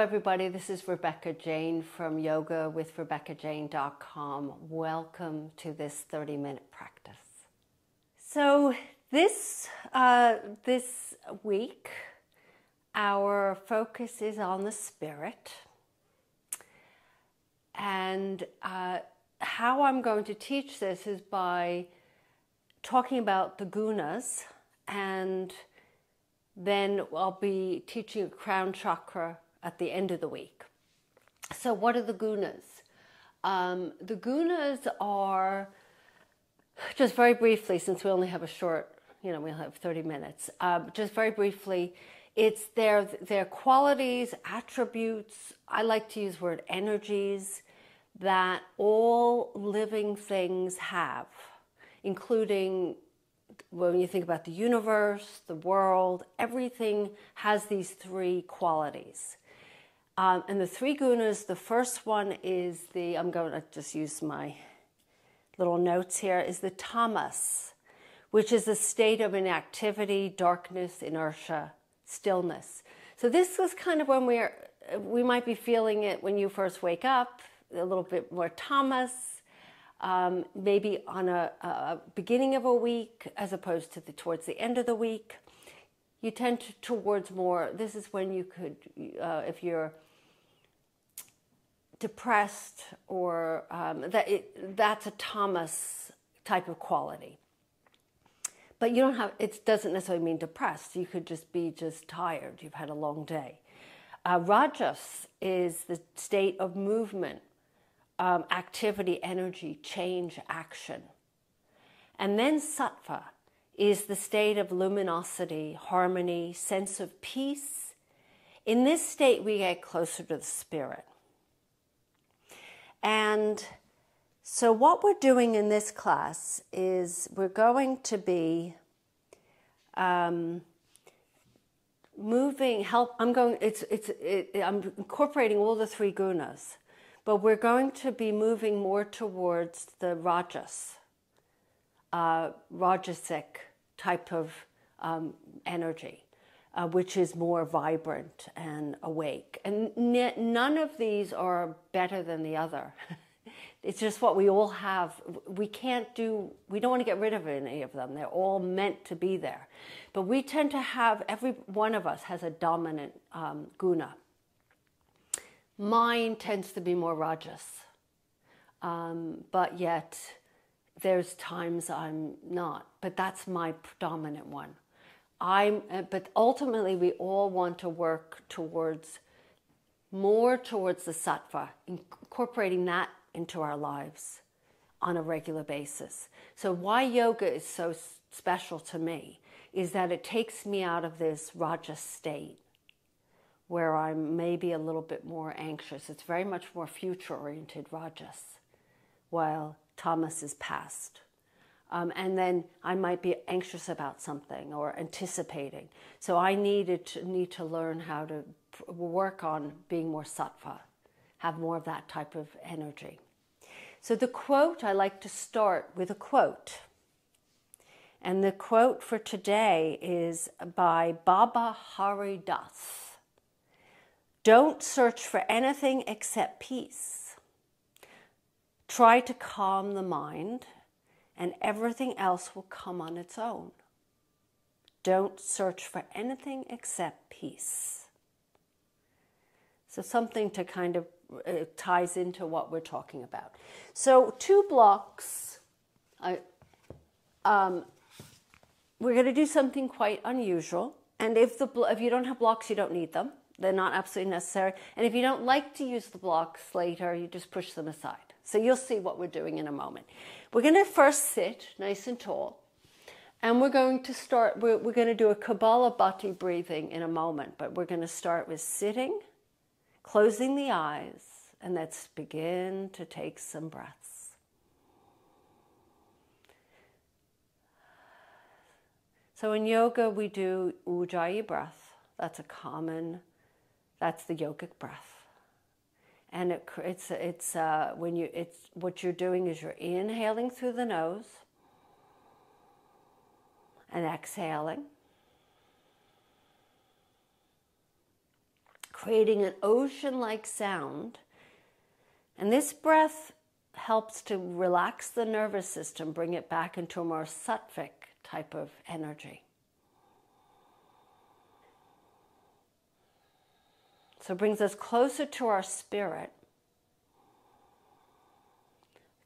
everybody. This is Rebecca Jane from yogawithrebeccajane.com. Welcome to this 30-minute practice. So this week, our focus is on the spirit. And how I'm going to teach this is by talking about the Gunas, and then I'll be teaching a crown chakra at the end of the week. So what are the Gunas? The Gunas are, just very briefly, since we only have a short, we'll have 30 minutes, just very briefly, it's their qualities, attributes, I like to use the word energies, that all living things have, including when you think about the universe, the world, everything has these three qualities. And the three Gunas, the first one is I'm going to just use my little notes here, is the Tamas, which is a state of inactivity, darkness, inertia, stillness. So this was kind of when we might be feeling it when you first wake up, a little bit more Tamas, maybe on a beginning of a week as opposed to towards the end of the week. You tend towards more, this is when you could, if you're depressed or that's a Tamas type of quality. But you don't have, it doesn't necessarily mean depressed. You could just be tired. You've had a long day. Rajas is the state of movement, activity, energy, change, action. And then Sattva is the state of luminosity, harmony, sense of peace. In this state, we get closer to the spirit. And so what we're doing in this class is we're going to be I'm incorporating all the three Gunas, but we're going to be moving more towards the rajasic type of energy, which is more vibrant and awake. And none of these are better than the other. It's just what we all have. We don't want to get rid of any of them. They're all meant to be there. But we tend to have, every one of us has a dominant guna. Mine tends to be more rajas. But yet, there's times I'm not. But that's my predominant one. But ultimately, we all want to work more towards the sattva, incorporating that into our lives on a regular basis. So why yoga is so special to me is that it takes me out of this rajas state where I'm maybe a little bit more anxious. It's very much more future-oriented rajas, while tamas is past. And then I might be anxious about something or anticipating. So I need to learn how to work on being more sattva, have more of that type of energy. So the quote, I like to start with a quote. And the quote for today is by Baba Hari Das. Don't search for anything except peace. Try to calm the mind, and everything else will come on its own. Don't search for anything except peace. So something to kind of ties into what we're talking about. So 2 blocks. We're going to do something quite unusual. And if you don't have blocks, you don't need them. They're not absolutely necessary. And if you don't like to use the blocks later, you just push them aside. So you'll see what we're doing in a moment. We're going to first sit nice and tall. And we're going to start, we're going to do a Kapalabhati breathing in a moment. But we're going to start with sitting, closing the eyes, and let's begin to take some breaths. So in yoga, we do Ujjayi breath. That's that's the yogic breath. And what you're doing is you're inhaling through the nose and exhaling. creating an ocean-like sound. And this breath helps to relax the nervous system, bring it back into a more sattvic type of energy. So it brings us closer to our spirit.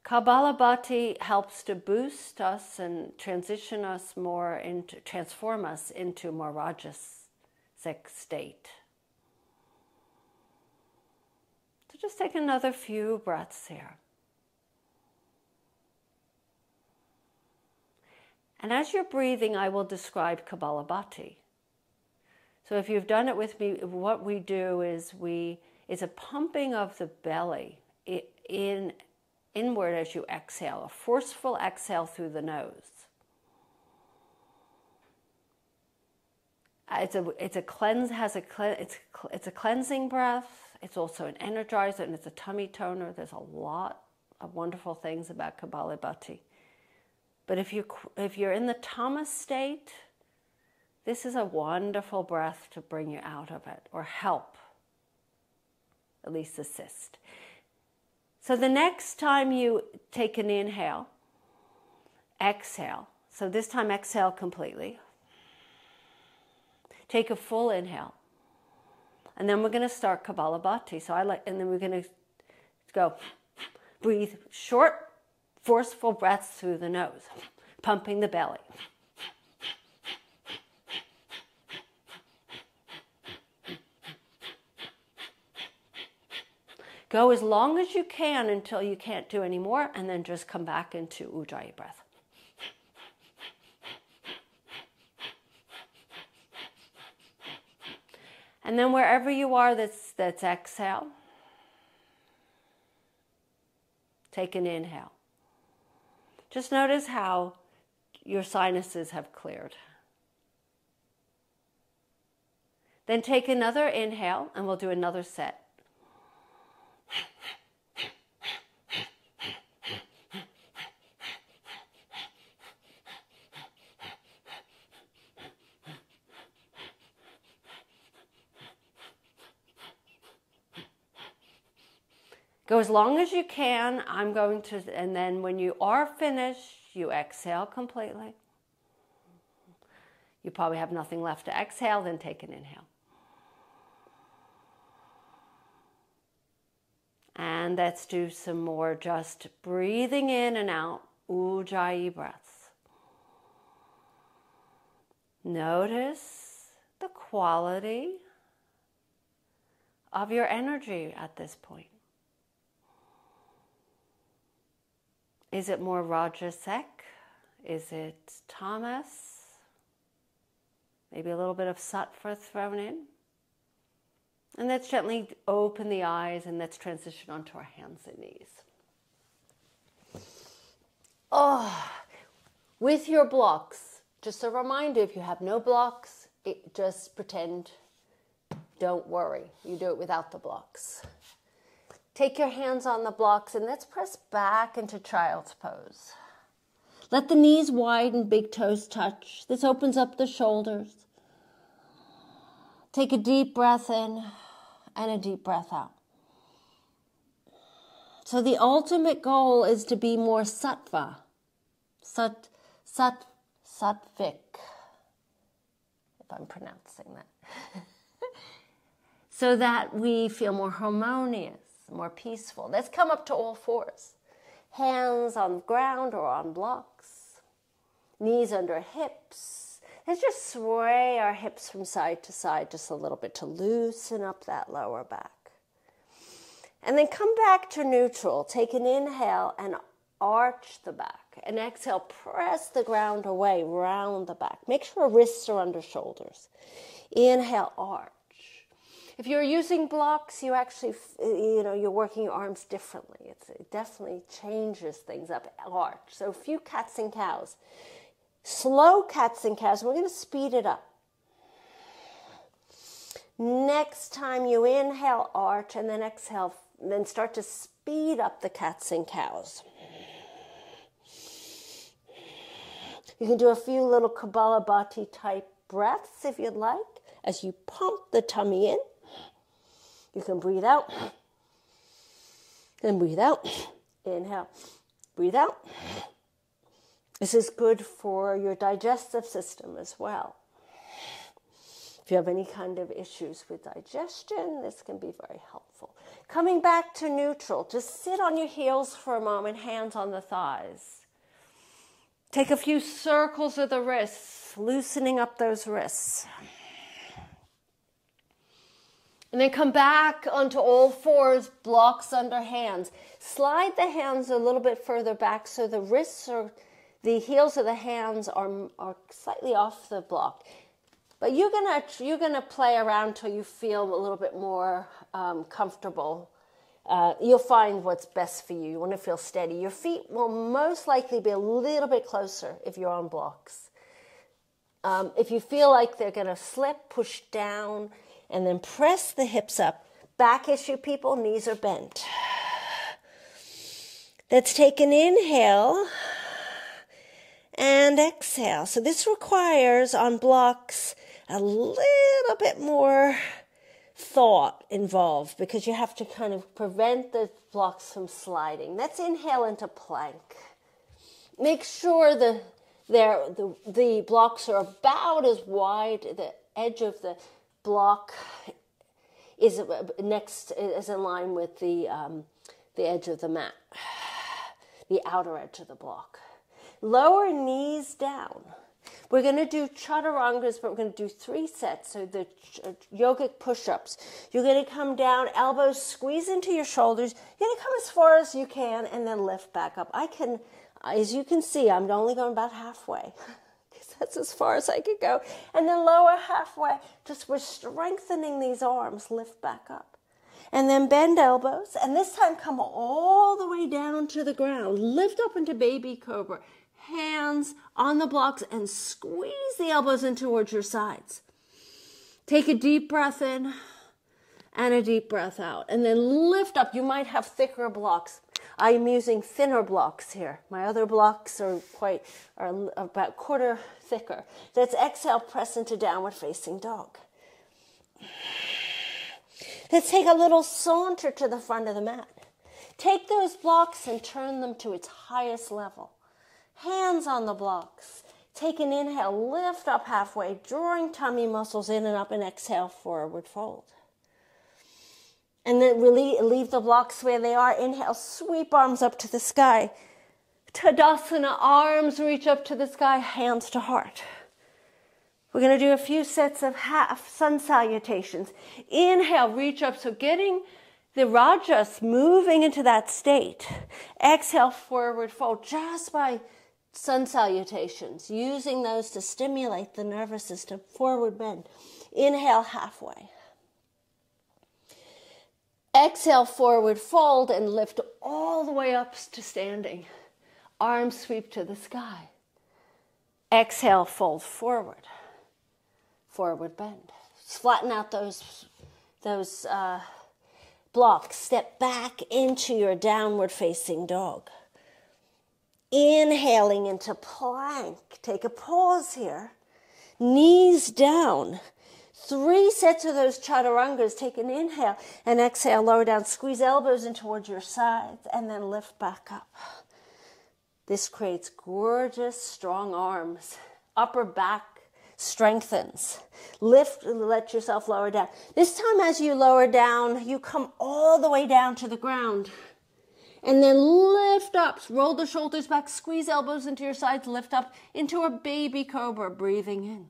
Kapalabhati helps to boost us and transform us into more rajasic state. So just take another few breaths here. And as you're breathing, I will describe Kapalabhati. So if you've done it with me, what we do is it's a pumping of the belly inward as you exhale, a forceful exhale through the nose. It's a cleansing breath. It's also an energizer and it's a tummy toner. There's a lot of wonderful things about Kapalabhati. But if you're in the Tamas state, this is a wonderful breath to bring you out of it, or help, at least assist. So the next time you take an inhale, exhale. So this time exhale completely. Take a full inhale. And then we're going to start Kapalabhati. And then we're going to go breathe short, forceful breaths through the nose, pumping the belly. Go as long as you can until you can't do any more, and then just come back into Ujjayi breath. And then wherever you are, that's exhale. Take an inhale. Just notice how your sinuses have cleared. Then take another inhale, and we'll do another set. Go as long as you can. And then when you are finished, you exhale completely. You probably have nothing left to exhale, then take an inhale. And let's do some more just breathing in and out, Ujjayi breaths. Notice the quality of your energy at this point. Is it more rajasic? Is it tamas? Maybe a little bit of sattva thrown in? And let's gently open the eyes and let's transition onto our hands and knees. With your blocks, just a reminder, if you have no blocks, just pretend, don't worry. You do it without the blocks. Take your hands on the blocks and let's press back into child's pose. Let the knees widen, big toes touch. This opens up the shoulders. Take a deep breath in and a deep breath out. So the ultimate goal is to be more sattva, sattvic, if I'm pronouncing that. So that we feel more harmonious, more peaceful. Let's come up to all fours. Hands on the ground or on blocks. Knees under hips. Let's just sway our hips from side to side just a little bit to loosen up that lower back. And then come back to neutral. Take an inhale and arch the back. And exhale, press the ground away, round the back. Make sure wrists are under shoulders. Inhale, arch. If you're using blocks, you actually, you're working your arms differently. It definitely changes things up. Arch. So a few cats and cows. Slow cats and cows. We're going to speed it up. Next time you inhale, arch, and then exhale, then start to speed up the cats and cows. You can do a few little Kapalabhati type breaths if you'd like, as you pump the tummy in. You can breathe out and breathe out. Inhale, breathe out. This is good for your digestive system as well. If you have any kind of issues with digestion, this can be very helpful. Coming back to neutral, just sit on your heels for a moment, hands on the thighs. Take a few circles of the wrists, loosening up those wrists. And then come back onto all fours, blocks under hands. Slide the hands a little bit further back so the wrists or the heels of the hands are slightly off the block. But you're gonna play around till you feel a little bit more comfortable. You'll find what's best for you. You want to feel steady. Your feet will most likely be a little bit closer if you're on blocks. If you feel like they're gonna slip, push down, and then press the hips up. Back issue people, knees are bent. Let's take an inhale and exhale. So this requires on blocks a little bit more thought involved because you have to kind of prevent the blocks from sliding. Let's inhale into plank. Make sure the blocks are about as wide, the edge of the block is in line with the edge of the mat, the outer edge of the block. Lower knees down. We're going to do chaturangas, but we're going to do 3 sets. So the yogic push-ups. You're going to come down, elbows squeeze into your shoulders. You're going to come as far as you can and then lift back up. As you can see, I'm only going about halfway. That's as far as I could go. And then lower halfway. Just we're strengthening these arms. Lift back up. And then bend elbows. And this time come all the way down to the ground. Lift up into baby cobra. Hands on the blocks and squeeze the elbows in towards your sides. Take a deep breath in and a deep breath out. And then lift up. You might have thicker blocks. I'm using thinner blocks here. My other blocks are about quarter thicker. Let's exhale, press into downward facing dog. Let's take a little saunter to the front of the mat. Take those blocks and turn them to its highest level. Hands on the blocks. Take an inhale, lift up halfway, drawing tummy muscles in and up, and exhale, forward fold. And then really leave the blocks where they are. Inhale, sweep arms up to the sky. Tadasana, arms reach up to the sky, hands to heart. We're going to do a few sets of half sun salutations. Inhale, reach up. So getting the rajas moving into that state. Exhale, forward fold, just by sun salutations, using those to stimulate the nervous system. Forward bend. Inhale, halfway. Exhale, forward fold, and lift all the way up to standing. Arms sweep to the sky. Exhale, fold forward. Forward bend. Flatten out those blocks. Step back into your downward facing dog. Inhaling into plank. Take a pause here. Knees down. 3 sets of those chaturangas. Take an inhale and exhale, lower down. Squeeze elbows in towards your sides and then lift back up. This creates gorgeous, strong arms. Upper back strengthens. Lift and let yourself lower down. This time as you lower down, you come all the way down to the ground. And then lift up. Roll the shoulders back. Squeeze elbows into your sides. Lift up into a baby cobra. Breathing in.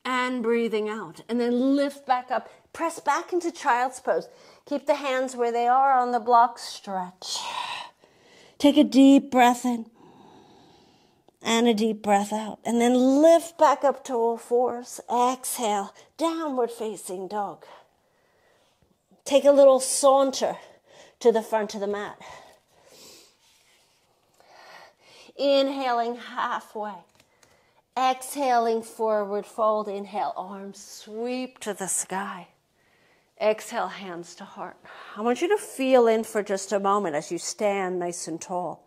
And breathing out. And then lift back up. Press back into child's pose. Keep the hands where they are on the block. Stretch. Take a deep breath in. And a deep breath out. And then lift back up to all fours. Exhale. Downward facing dog. Take a little saunter to the front of the mat. Inhaling halfway. Exhaling, forward fold. Inhale, arms sweep to the sky. Exhale, hands to heart. I want you to feel in for just a moment as you stand nice and tall.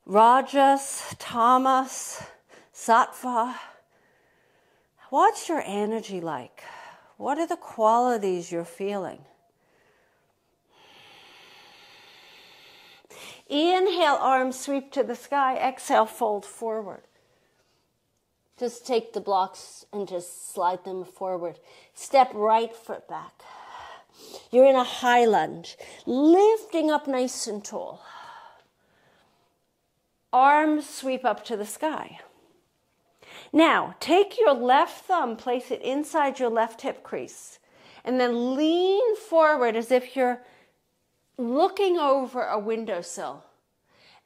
Rajas, Tamas, Sattva. What's your energy like? What are the qualities you're feeling? Inhale, arms sweep to the sky. Exhale, fold forward. Just take the blocks and just slide them forward. Step right foot back. You're in a high lunge, lifting up nice and tall. Arms sweep up to the sky. Now, take your left thumb, place it inside your left hip crease, and then lean forward as if you're looking over a windowsill.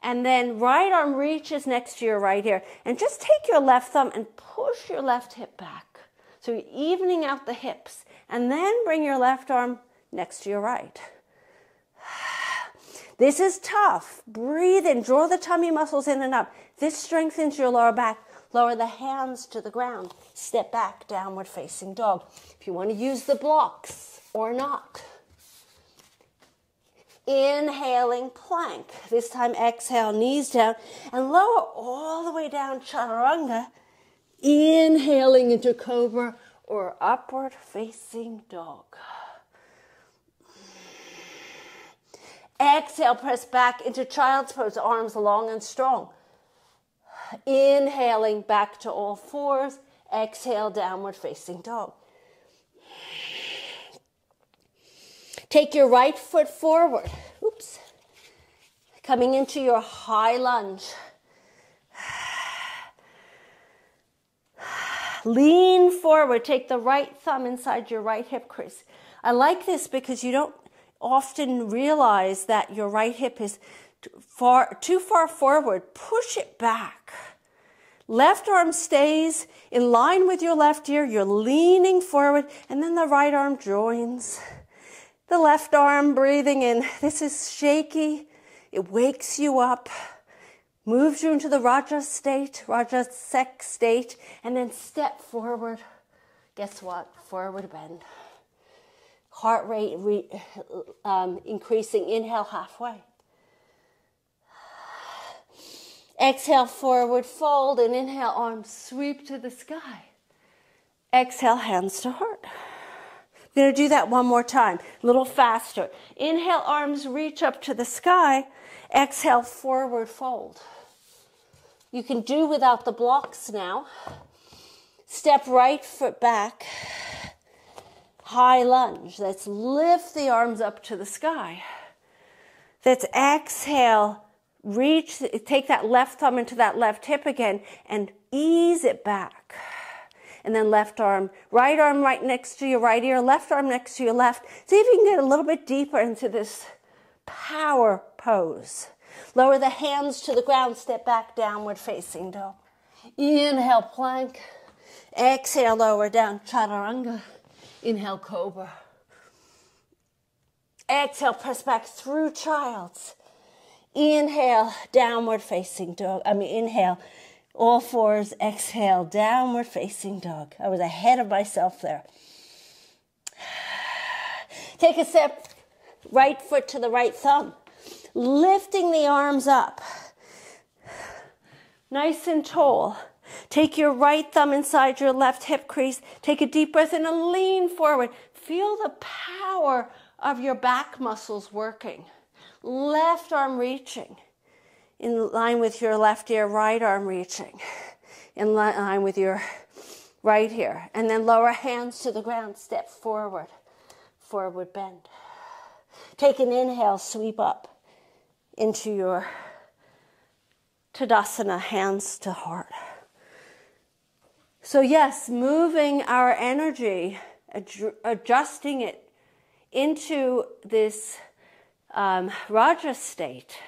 And then right arm reaches next to your right ear. And just take your left thumb and push your left hip back. So you're evening out the hips. And then bring your left arm next to your right. This is tough. Breathe in. Draw the tummy muscles in and up. This strengthens your lower back. Lower the hands to the ground. Step back, downward facing dog. If you want to use the blocks or not. Inhaling plank. This time exhale, knees down and lower all the way down, chaturanga. Inhaling into cobra or upward facing dog. Exhale, press back into child's pose, arms long and strong. Inhaling back to all fours. Exhale, downward facing dog. Take your right foot forward. Oops. Coming into your high lunge. Lean forward. Take the right thumb inside your right hip crease. I like this because you don't often realize that your right hip is too far forward. Push it back. Left arm stays in line with your left ear. You're leaning forward, and then the right arm joins. The left arm breathing in. This is shaky. It wakes you up, moves you into the Raja state, Rajasic state, and then step forward. Guess what? Forward bend. Heart rate increasing. Inhale halfway. Exhale, forward fold, and inhale, arms sweep to the sky. Exhale, hands to heart. I'm going to do that one more time, a little faster. Inhale, arms reach up to the sky. Exhale, forward fold. You can do without the blocks now. Step right foot back. High lunge. Let's lift the arms up to the sky. Let's exhale. Reach, take that left thumb into that left hip again and ease it back. And then left arm right next to your right ear, left arm next to your left. See if you can get a little bit deeper into this power pose. Lower the hands to the ground, step back, downward facing dog. Inhale, plank. Exhale, lower down, chaturanga. Inhale, cobra. Exhale, press back through child's. Inhale, downward facing dog. Inhale, all fours. Exhale, downward facing dog. I was ahead of myself there. Take a step, right foot to the right thumb. Lifting the arms up. Nice and tall. Take your right thumb inside your left hip crease. Take a deep breath and lean forward. Feel the power of your back muscles working. Left arm reaching. In line with your left ear, right arm reaching. In line with your right ear. And then lower hands to the ground. Step forward. Forward bend. Take an inhale, sweep up into your Tadasana, hands to heart. So yes, moving our energy, adjusting it into this Raja state.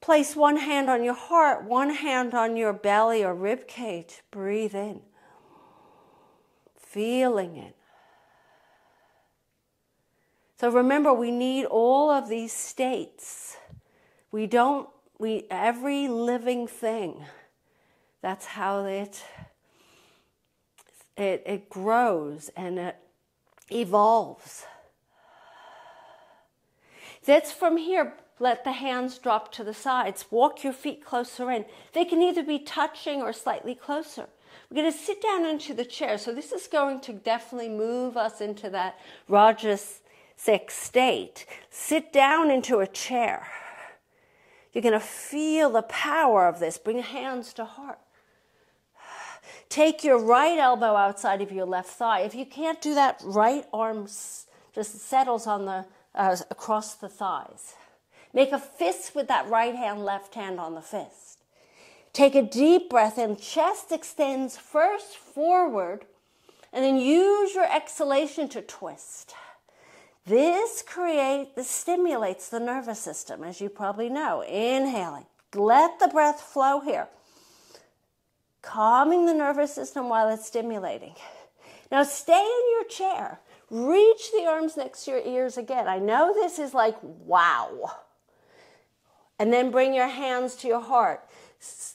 Place one hand on your heart, one hand on your belly or rib cage. Breathe in. Feeling it. So remember, we need all of these states. Every living thing, that's how it grows and it evolves. That's from here. Let the hands drop to the sides. Walk your feet closer in. They can either be touching or slightly closer. We're going to sit down into the chair. So this is going to definitely move us into that Rajasic state. Sit down into a chair. You're going to feel the power of this. Bring your hands to heart. Take your right elbow outside of your left thigh. If you can't do that, right arm just settles on the across the thighs. Make a fist with that right hand, left hand on the fist. Take a deep breath in. Chest extends first forward, and then use your exhalation to twist. This stimulates the nervous system, as you probably know. Inhaling. Let the breath flow here. Calming the nervous system while it's stimulating. Now stay in your chair. Reach the arms next to your ears again. I know this is like, wow. And then bring your hands to your heart.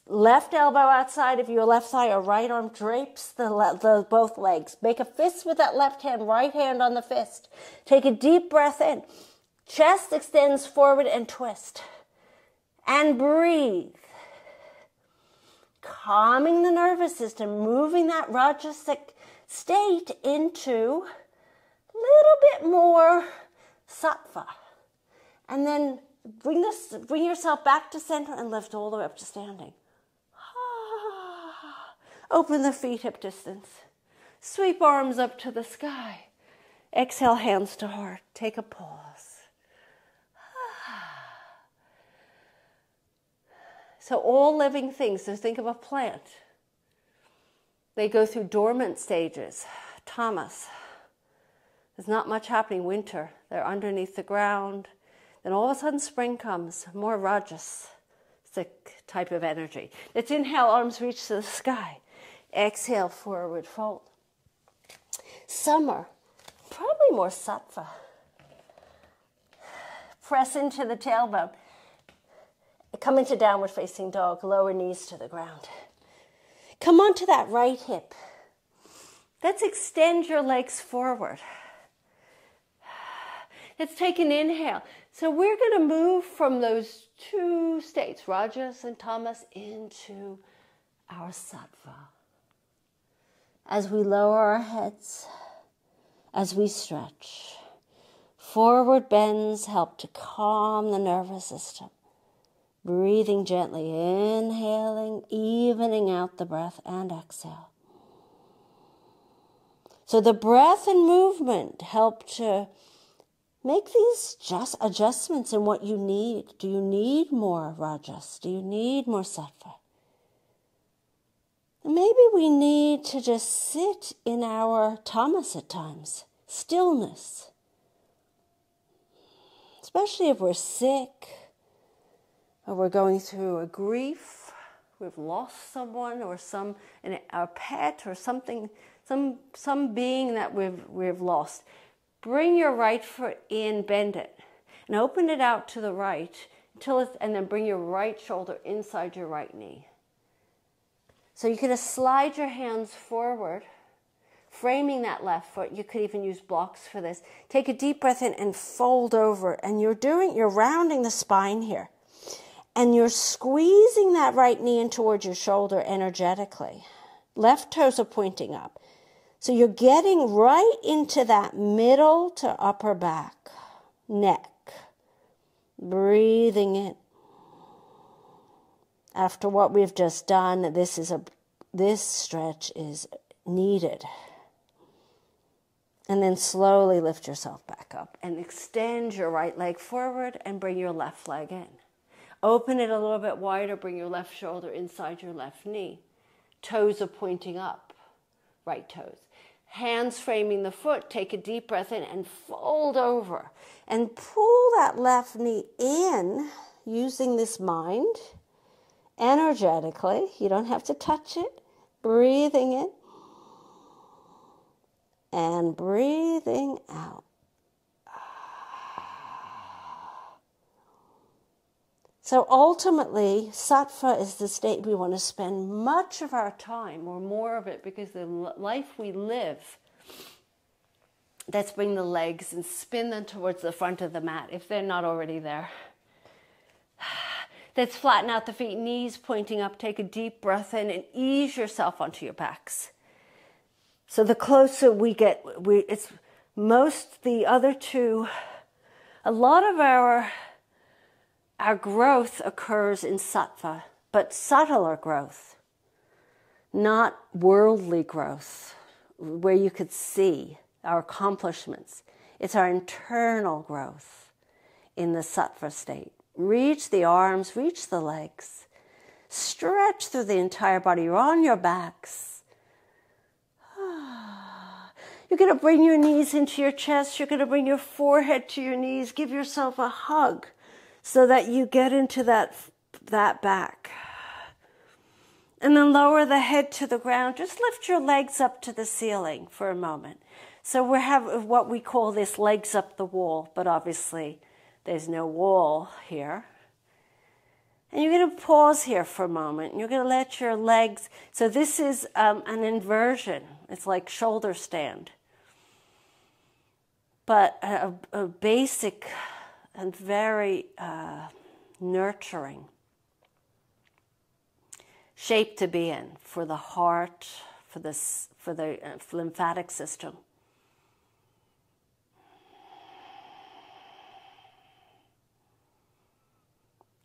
Left elbow outside of your left thigh or right arm drapes both legs. Make a fist with that left hand, right hand on the fist. Take a deep breath in. Chest extends forward and twist. And breathe. Calming the nervous system, moving that Rajasic state into a little bit more Sattva. And then bring yourself back to center and lift all the way up to standing. Open the feet hip distance. Sweep arms up to the sky. Exhale, hands to heart. Take a pause. So all living things, so think of a plant. They go through dormant stages. Tamas. There's not much happening. Winter. They're underneath the ground. Then all of a sudden spring comes. More Rajasic type of energy. Let's inhale, arms reach to the sky. Exhale, forward fold. Summer. Probably more Sattva. Press into the tailbone. Come into downward facing dog, lower knees to the ground. Come onto that right hip. Let's extend your legs forward. Let's take an inhale. So we're going to move from those two states, Rajas and Tamas, into our Sattva. As we lower our heads, as we stretch, forward bends help to calm the nervous system. Breathing gently, inhaling, evening out the breath, and exhale. So the breath and movement help to make these adjustments in what you need. Do you need more Rajas? Do you need more Sattva? Maybe we need to just sit in our Tamas at times, stillness. Especially if we're sick, or we're going through a grief, we've lost someone, or our pet, or something, some being that we've lost. Bring your right foot in, bend it, and open it out to the right and then bring your right shoulder inside your right knee. So you could slide your hands forward, framing that left foot. You could even use blocks for this. Take a deep breath in and fold over, and you're rounding the spine here. And you're squeezing that right knee in towards your shoulder energetically. Left toes are pointing up. So you're getting right into that middle to upper back, neck. Breathing in. After what we've just done, this stretch is needed. And then slowly lift yourself back up and extend your right leg forward and bring your left leg in. Open it a little bit wider, bring your left shoulder inside your left knee. Toes are pointing up, right toes. Hands framing the foot, take a deep breath in and fold over. And pull that left knee in using this mind energetically. You don't have to touch it. Breathing in and breathing out. So ultimately, Sattva is the state we want to spend much of our time, or more of it, because the life we live, let's bring the legs and spin them towards the front of the mat, if they're not already there. Let's flatten out the feet, knees pointing up. Take a deep breath in and ease yourself onto your backs. So the closer we get, it's most the other two, a lot of our growth occurs in sattva, but subtler growth, not worldly growth, where you could see our accomplishments. It's our internal growth in the sattva state. Reach the arms, reach the legs. Stretch through the entire body. You're on your backs. You're going to bring your knees into your chest. You're going to bring your forehead to your knees. Give yourself a hug so that you get into that back. And then lower the head to the ground. Just lift your legs up to the ceiling for a moment. So we have what we call this legs up the wall, but obviously there's no wall here. And you're going to pause here for a moment. You're going to let your legs, so this is an inversion. It's like shoulder stand. But a basic and very nurturing shape to be in for the heart, for the lymphatic system.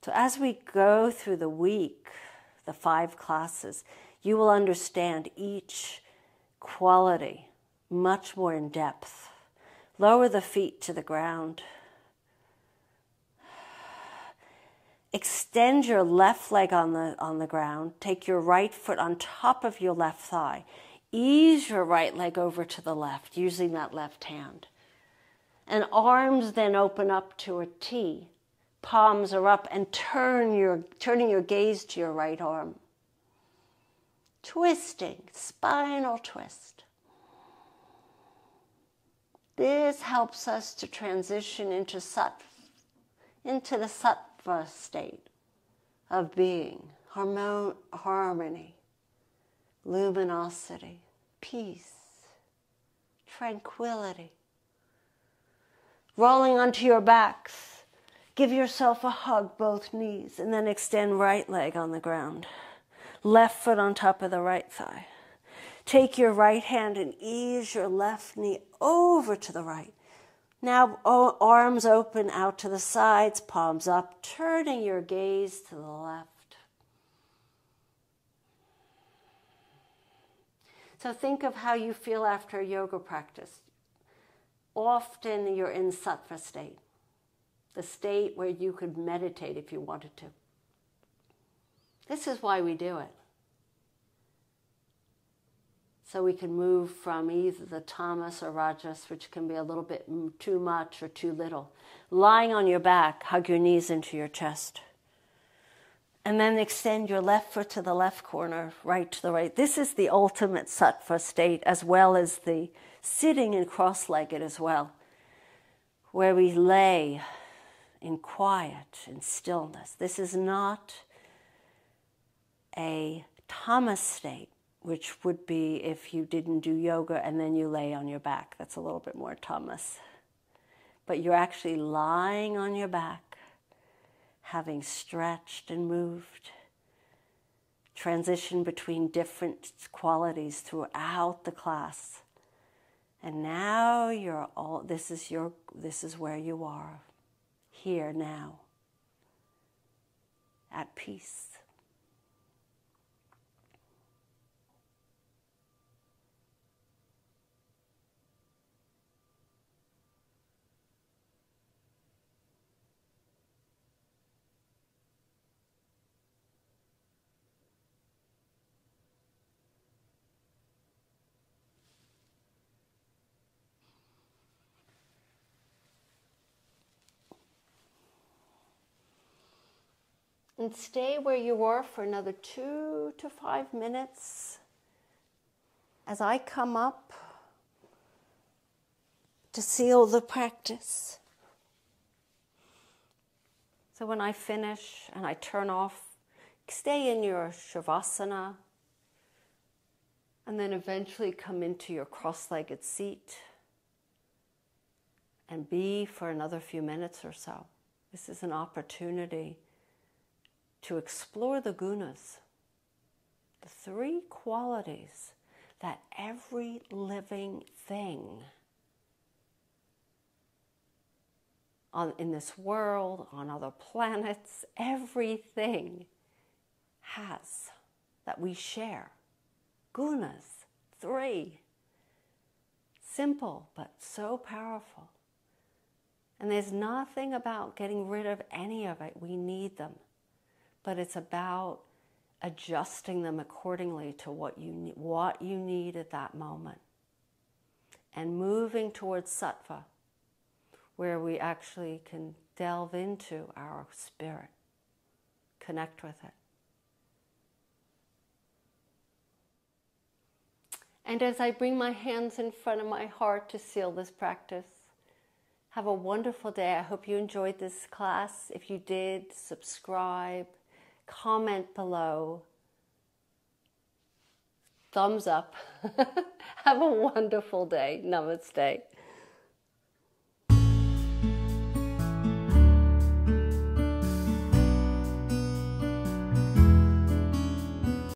So as we go through the week, the 5 classes, you will understand each quality much more in depth. Lower the feet to the ground. Extend your left leg on the ground. Take your right foot on top of your left thigh. Ease your right leg over to the left, using that left hand. And arms then open up to a T. Palms are up, and turning your gaze to your right arm. Twisting, spinal twist. This helps us to transition into the sattva state of being, harmony, luminosity, peace, tranquility. Rolling onto your backs. Give yourself a hug, both knees, and then extend right leg on the ground. Left foot on top of the right thigh. Take your right hand and ease your left knee over to the right. Now arms open out to the sides, palms up, turning your gaze to the left. So think of how you feel after a yoga practice. Often you're in sattva state. The state where you could meditate if you wanted to. This is why we do it. So we can move from either the tamas or rajas, which can be a little bit too much or too little. Lying on your back, hug your knees into your chest. And then extend your left foot to the left corner, right to the right. This is the ultimate sattva state, as well as the sitting and cross-legged as well, where we lay in quiet and stillness. This is not a tamas state, which would be if you didn't do yoga and then you lay on your back. That's a little bit more tamas. But you're actually lying on your back, having stretched and moved, transition between different qualities throughout the class. And now this is where you are. Here now, at peace. And stay where you are for another 2 to 5 minutes as I come up to seal the practice. So when I finish and I turn off, stay in your shavasana and then eventually come into your cross-legged seat and be for another few minutes or so. This is an opportunity to explore the gunas, the three qualities that every living thing in this world, on other planets, everything has, that we share. Gunas, three. Simple, but so powerful. And there's nothing about getting rid of any of it. We need them. But it's about adjusting them accordingly to what you need at that moment. And moving towards Sattva, where we actually can delve into our spirit, connect with it. And as I bring my hands in front of my heart to seal this practice, have a wonderful day. I hope you enjoyed this class. If you did, subscribe, comment below, thumbs up. Have a wonderful day. Namaste.